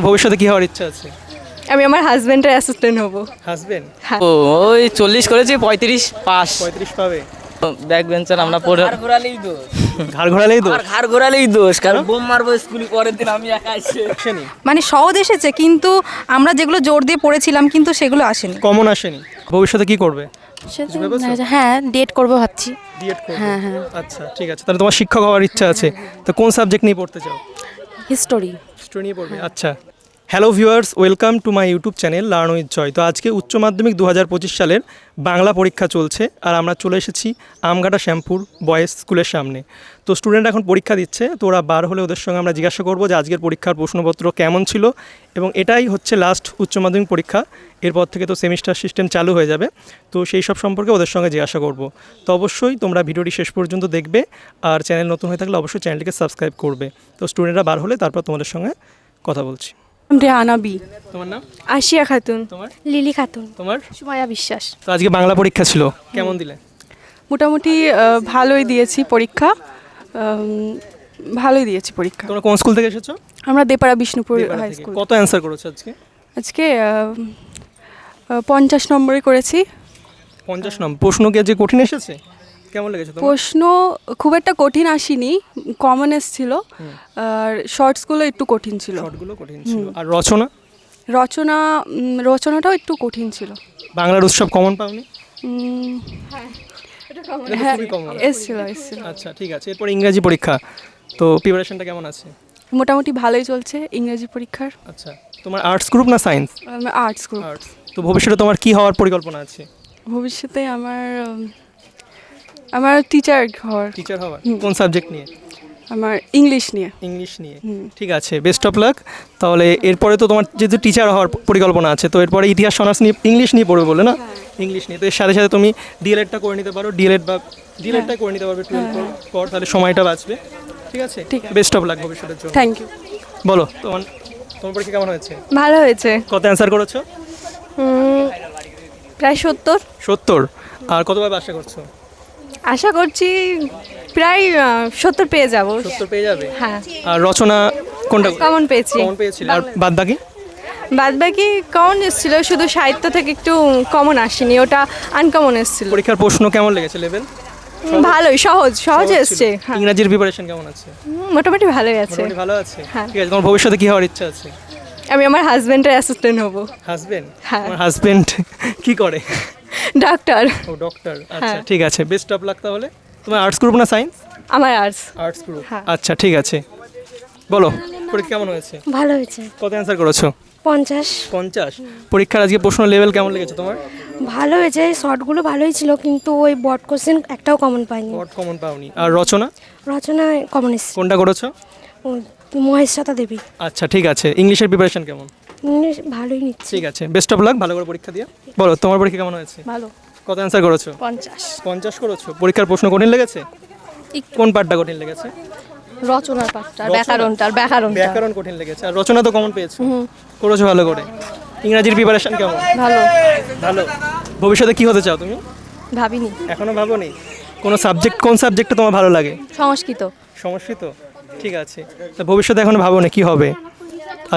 ভবিষ্যতে কি হওয়ার ইচ্ছা আছে? আমি আমার হাজবেন্ডের অ্যাসিস্ট্যান্ট হব। হাজবেন্ড হ্যাঁ। ও ওই 40 করেছি, 35 পাস। 35 পাবে। ব্যাক বেঞ্চার আমরা পড়ে ঘাড় ঘোরালেই দোষ, ঘাড় ঘোরালেই তো আর ঘাড় ঘোরালেই দোষ, কারণ বোম মারবো স্কুলে পরের দিন আমি একা এসে আসেনি, মানে সহজ এসেছে কিন্তু আমরা যেগুলো জোর দিয়ে পড়েছিলাম কিন্তু সেগুলো আসেনি। কমন আসেনি। ভবিষ্যতে কি করবে? হ্যাঁ ডেট করবো ভাবছি। বিএড করবে। হ্যাঁ, হ্যাঁ। আচ্ছা ঠিক আছে, তাহলে তোমার শিক্ষক হওয়ার ইচ্ছা আছে। তো কোন সাবজেক্ট নিয়ে পড়তে চাও? হিস্টোরি। হিস্ট্রি নিয়ে পড়বে। আচ্ছা। Hello viewers, welcome to my YouTube channel learn with Joy. তো আজকে উচ্চ মাধ্যমিক 2025 সালের বাংলা পরীক্ষা চলছে, আর আমরা চলে এসেছি আমঘাটা শ্যামপুর বয়েজ স্কুলের সামনে। তো স্টুডেন্ট এখন পরীক্ষা দিচ্ছে, তো ওরা বার হলে ওদের সঙ্গে আমরা জিজ্ঞাসা করবো যে আজকের পরীক্ষার প্রশ্নপত্র কেমন ছিল, এবং এটাই হচ্ছে লাস্ট উচ্চ মাধ্যমিক পরীক্ষা। এরপর থেকে তো সেমিস্টার সিস্টেম চালু হয়ে যাবে, তো সেই সব সম্পর্কে ওদের সঙ্গে জিজ্ঞাসা করব। তো অবশ্যই তোমরা ভিডিওটি শেষ পর্যন্ত দেখবে, আর চ্যানেল নতুন হয়ে থাকলে অবশ্যই চ্যানেলটিকে সাবস্ক্রাইব করবে। তো স্টুডেন্টরা বার হলে তারপর তোমাদের সঙ্গে কথা বলছি। আনাবি। তোমার নাম? আশিয়া খাতুন। তোমার? লিলি খাতুন। তোমার? সুমায়া বিশ্বাস। তো আজকে বাংলা পরীক্ষা ছিল, কেমন দিলে? মোটামুটি ভালোই দিয়েছি পরীক্ষা, ভালোই দিয়েছি পরীক্ষা। তোমরা কোন স্কুল থেকে এসেছো? আমরা দেপাড়া বিষ্ণুপুর দেপাড়া হাই থেকে। স্কুল। কত অ্যান্সার করেছো আজকে? আজকে 50 নম্বরে করেছি। 50 নম্বর। প্রশ্ন কি আজকে কঠিন এসেছে? কেমন লেগেছে তোমার? প্রশ্ন খুব একটা কঠিন আসেনি, কমন এসেছিল, আর শর্টসগুলো একটু কঠিন ছিল। শর্টগুলো কঠিন ছিল। আর রচনা? রচনাটাও একটু কঠিন ছিল। বাংলার উৎসব কমন পাওনি? এটা তো হ্যাঁ খুবই কমন। এসেছিল। আচ্ছা ঠিক আছে, এরপর ইংরেজি পরীক্ষা, তো প্রিপারেশনটা কেমন আছে? মোটামুটি ভালোই চলছে ইংরেজি পরীক্ষার। আচ্ছা, তোমার আর্টস গ্রুপ না সায়েন্স? Arts group. আর্টস। তো ভবিষ্যতে তোমার কি হওয়ার পরিকল্পনা আছে? ভবিষ্যতে আমার টিচার হওয়ার। টিচার হওয়ার। কোন সাবজেক্ট নিয়ে? আমার ইংলিশ নিয়ে। ইংলিশ নিয়ে। ঠিক আছে, বেস্ট অফ লাক। তাহলে এরপরে তো তোমার যেহেতু টিচার হওয়ার পরিকল্পনা আছে, তো এরপরে ইতিহাস অনার্স নিয়ে ইংলিশ নিয়ে পড়বে বলে না? ইংলিশ নিয়ে। তো এর সাথে সাথে তুমি ডিএলএডটা করে নিতে পারো, ডিএলএডটা করে নিতে পারবে 12 পর, তাহলে সময়টা বাঁচবে। ঠিক আছে, বেস্ট অফ লাক ভবিষ্যতের জন্য। Thank you. বলো তোমার পরীক্ষা কেমন হয়েছে? ভালো হয়েছে। কত অ্যান্সার করেছো? প্রায় 70। 70। আর কতভাবে আশা করছো? আশা করছি প্রায় 70 পেয়ে যাব। 70 পেয়ে যাবে। হ্যাঁ। আর রচনা কোনটা কমন পেয়েছি। কমন পেয়েছিল, আর বাদ বাকি? বাদ বাকি কমন এসেছিল, শুধু সাহিত্য থেকে একটু কমন আসেনি, ওটা আনকমন এসেছিল। পরীক্ষার প্রশ্ন কেমন লেগেছে? লেভেল ভালোই, সহজ এসছে। হ্যাঁ, ইংরাজির প্রিপারেশন কেমন আছে? মোটামুটি ভালোই আছে। মোটামুটি ভালো আছে। হ্যাঁ। ঠিক আছে, তোমার ভবিষ্যতে কি হওয়ার ইচ্ছা আছে? আমি আমার হাজবেন্ডের অ্যাসিস্ট্যান্ট হব। হাজবেন্ড? হ্যাঁ। তোমার হাজবেন্ড কি করে? ডাক্তার। ও ডক্টর। আচ্ছা হ্যাঁ। ঠিক আছে, বেস্ট অফ লাক। তাহলে তোমার আর্টস গ্রুপ না সায়েন্স? আমার আর্টস। Arts group. হ্যাঁ। আচ্ছা ঠিক আছে, বলো পরীক্ষা কেমন হয়েছে? ভালো হয়েছে। কত অ্যান্সার করেছো? 50। 50। পরীক্ষার আজকে প্রশ্ন লেভেল কেমন লেগেছে তোমার? ভালো হয়েছে, শর্টগুলো ভালোই ছিল কিন্তু ওই বড কোশ্চেন একটাও কমন পাইনি। বট কমন পাওনি। আর রচনা? রচনায় কমন এসেছে। কোনটা করেছো? মহেশতা দেবী। আচ্ছা ঠিক আছে, ইংলিশের প্রিপারেশন কেমন? ইংলিশ ভালোই নিচ্ছে। ঠিক আছে, বেস্ট অফ লাক, ভালো করে পরীক্ষা দিয়ে। বলো তোমার পরীক্ষা কেমন হয়েছে? ভালো। কত অ্যান্সার করেছো? 50। 50 করেছো। পরীক্ষার প্রশ্ন কঠিন লেগেছে? কোন পার্টটা কঠিন লেগেছে? রচনার পাঠটা, রচনা? ব্যাকরণটা। ব্যাকরণ কঠিন লেগেছে। আর রচনা তো কমন পেয়েছো, করেছো ভালো করে। ইংরাজির প্রিপারেশন কেমন? ভালো। ভালো। ভবিষ্যতে কি হতে চাও তুমি? ভাবিনি। এখনো ভাবোনি? কোন সাবজেক্টটা তোমার ভালো লাগে? সংস্কৃত। সংস্কৃত। ঠিক আছে, তা ভবিষ্যতে এখনো ভাবোনি কি হবে?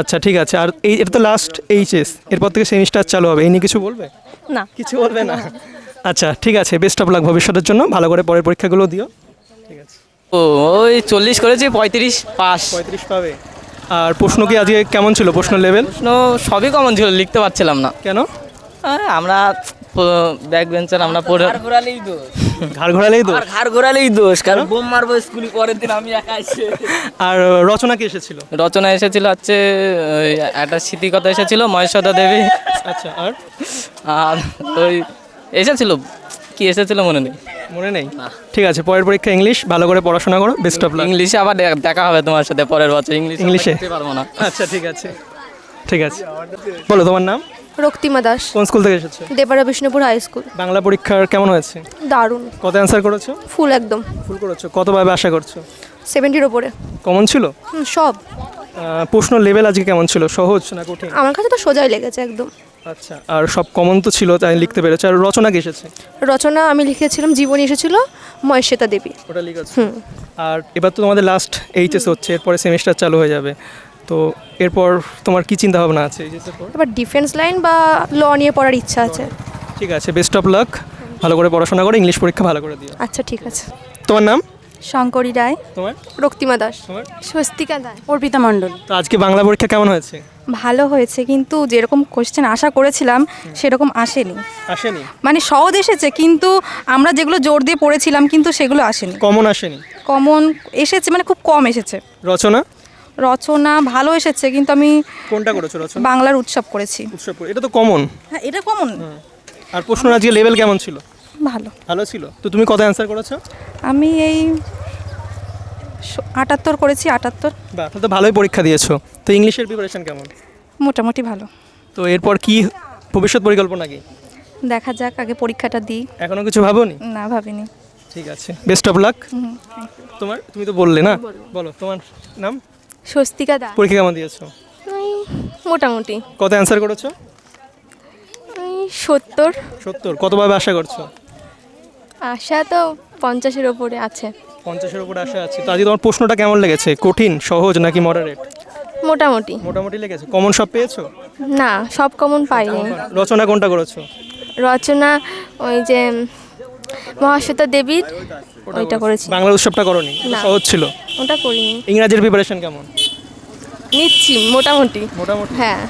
আচ্ছা ঠিক আছে। আর এটা তো লাস্ট এইচএস, এরপর থেকে সেমিস্টার চালু হবে, এই নিয়ে কিছু বলবে? না। কিছু বলবে না? আচ্ছা ঠিক আছে, বেস্ট অফ লাক ভবিষ্যতের জন্য, ভালো করে পরের পরীক্ষাগুলো দিও। ঠিক আছে। ও ওই 40 করেছি, 35 পাস। 35 পাবে। আর প্রশ্ন কি আজকে কেমন ছিল? প্রশ্ন লেভেল? প্রশ্ন সবই কমন ছিল, লিখতে পারছিলাম না। কেন? আমরা ব্যাক বেঞ্চার আমরা পড়ে ঘাড় ঘোরালেই দোষ, ঘাড় ঘোরালেই তো। আর ঘাড় ঘোরালেই দোষ, কারণ বোম মারবো স্কুলে পরের দিন আমি একা এসে আর রচনা কি এসেছিল? রচনা এসেছিল হচ্ছে ওই একটা স্মৃতিকথা এসেছিল, মহেশ্বতা দেবী। আচ্ছা। আর আর ওই এসেছিল, কি এসেছিল মনে নেই। মনে নেই? ঠিক আছে, পরের পরীক্ষা ইংলিশ, ভালো করে পড়াশোনা করো, বেস্ট অফ লাক। ইংলিশে আবার দেখা হবে তোমার সাথে পরের বছর। ইংলিশে? লিখতে পারবো না। আচ্ছা ঠিক আছে, ঠিক আছে। বলো তোমার নাম? রক্তিমা দাস। কোন স্কুল থেকে এসেছো? Depara Bishnupur high school. বাংলা পরীক্ষার কেমন হয়েছে? দারুণ। কত অ্যান্সার করেছো? ফুল একদম। ফুল করেছো। কতভাবে আশা করছো? 70-র ওপরে। কমন ছিল? সব। প্রশ্ন লেভেল আজকে কেমন ছিল? সহজ না কঠিন? আমার কাছে তো সোজাই লেগেছে একদম। আচ্ছা, আর সব কমন তো ছিল, তাই লিখতে পেরেছো। আর রচনা কি এসেছে? রচনা আমি লিখেছিলাম, জীবনী এসেছিল, মহেশ্বতা দেবী। ওটা লিখেছো। আর এবার তো তোমাদের লাস্ট এইচএস হচ্ছে, এরপরে সেমিস্টার চালু হয়ে যাবে, তো এরপর তোমার কি চিন্তা ভাবনা আছে এইচএসের পর? এবার ডিফেন্স লাইন বা ল নিয়ে পড়ার ইচ্ছা আছে। ঠিক আছে, বেস্ট অফ লাক, ভালো করে পড়াশোনা করে ইংলিশ পরীক্ষা ভালো করে দিও। আচ্ছা ঠিক আছে। তোমার নাম? শঙ্করী রায়। তোমার? রক্তিমা দাস। তোমার? স্বস্তিকা দাস। অর্পিতা মণ্ডল। তো আজকে বাংলা পরীক্ষা কেমন হয়েছে? ভালো হয়েছে, কিন্তু যেরকম কোশ্চেন আশা করেছিলাম সেরকম আসেনি। আসেনি? মানে সহজ এসেছে, কিন্তু আমরা যেগুলো জোর দিয়ে পড়েছিলাম কিন্তু সেগুলো আসেনি। কমন আসেনি? কমন এসেছে, মানে খুব কম এসেছে। রচনা? রচনা ভালো এসেছে, কিন্তু আমি কোনটা করেছো রচনা? বাংলার উৎসব করেছি। উৎসব, এটা তো কমন। হ্যাঁ, এটা কমন। আর প্রশ্ন আজকে লেভেল কেমন ছিল? ভালো। ভালো ছিল। তো তুমি কত অ্যান্সার করেছো? আমি এই 78 করেছি, 78। বাহ, তাহলে তো ভালোই পরীক্ষা দিয়েছো। তো ইংলিশের প্রিপারেশন কেমন? মোটামুটি ভালো। তো এরপর কি ভবিষ্যৎ পরিকল্পনা কি? দেখা যাক, আগে পরীক্ষাটা দিই। এখনো কিছু ভাবোনি? না, ভাবিনি। ঠিক আছে, বেস্ট অফ লাক। তোমার, তুমি তো বললে না, বলো তোমার নাম? স্বস্তিকা দাস। পরীক্ষা কেমন দিয়েছো? মোটামুটি কত অ্যান্সার করেছো? 70। 70? কতভাবে আশা করছো? আশা তো 50-এর ওপরে আছে। 50-এর উপরে আশা আছে। তো আজকে তোমার প্রশ্নটা কেমন লেগেছে? কঠিন, সহজ নাকি মডারেট? মোটামুটি। মোটামুটি লেগেছে। কমন সব পেয়েছো? না, সব কমন পাইনি। রচনা কোনটা করেছো? রচনা ওই যে মহাশ্বেতা দেবীর ওইটা করেছি। বাংলা উৎসবটা করনি? না। সহজ ছিল। ওটা করিনি। ইংরাজির প্রিপারেশন কেমন? নিচ্ছি মোটামুটি। মোটামুটি। হ্যাঁ।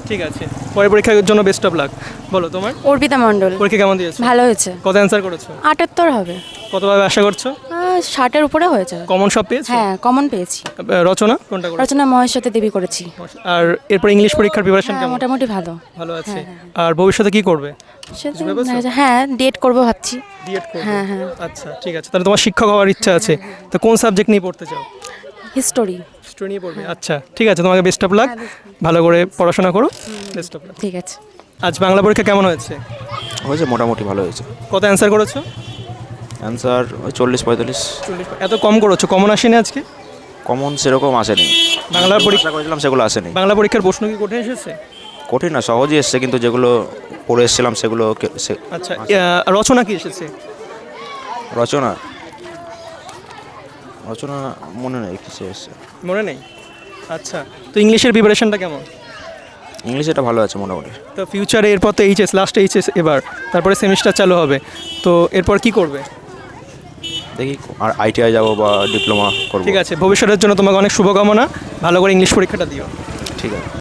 ঠিক আছে, পরের পরীক্ষার জন্য বেস্ট অফ লাক। বলো তোমার? অর্পিতা মণ্ডল। পরীক্ষা কেমন দিয়েছো? ভালো হয়েছে। কত অ্যান্সার করেছো? 78 হবে। কতভাবে আশা করছো? 60-এর উপরে হয়েছে। কমন সব পেয়েছো? হ্যাঁ, কমন পেয়েছি। রচনা কোনটা করেছো? রচনা মহেশ্বতী দেবী করেছি। আর এরপর ইংলিশ পরীক্ষার প্রিপারেশন কেমন? মোটামুটি ভালো। ভালো আছে। আর ভবিষ্যতে কি করবে? সেটা ভেবেছো? হ্যাঁ, ডেট করব ভাবছি। বিএড করবে? হ্যাঁ, হ্যাঁ। আচ্ছা, ঠিক আছে। তাহলে তোমার শিক্ষক হওয়ার ইচ্ছা আছে। তো কোন সাবজেক্ট নিয়ে পড়তে চাও? হিস্টোরি। হিস্ট্রি নিয়ে পড়বে? আচ্ছা, ঠিক আছে, তোমাকে বেস্ট অফ লাক, ভালো করে পড়াশোনা করো। Best of luck. ঠিক আছে। আজ বাংলা পরীক্ষা কেমন হয়েছে? হয়েছে, মোটামুটি ভালো হয়েছে। কত অ্যান্সার করেছো? অ্যান্সার 40-45। 40। এত কম করেছো, কমন আসেনি আজকে? কমন সেরকম আসেনি। বাংলা পরীক্ষা, আশা করেছিলাম সেগুলো আসেনি। বাংলা পরীক্ষার প্রশ্ন কি কঠিন এসেছে? কঠিন না, সহজই এসছে, কিন্তু যেগুলো পড়ে এসেছিলাম সেগুলো আচ্ছা, রচনা কি এসেছে? রচনা রচনা মনে নেই কিছু এসছে। মনে নেই? আচ্ছা, তো ইংলিশের প্রিপারেশনটা কেমন? ইংলিশ এটা ভালো আছে মোটামুটি। তো ফিউচারে এরপর তো এইচএস, লাস্ট এইচএস এবার, তারপরে সেমিস্টার চালু হবে। তো এরপর কি করবে? দেখি, আর ITI যাবো বা ডিপ্লোমা করবো। ঠিক আছে, ভবিষ্যতের জন্য তোমাকে অনেক শুভকামনা, ভালো করে ইংলিশ পরীক্ষাটা দিও। ঠিক আছে।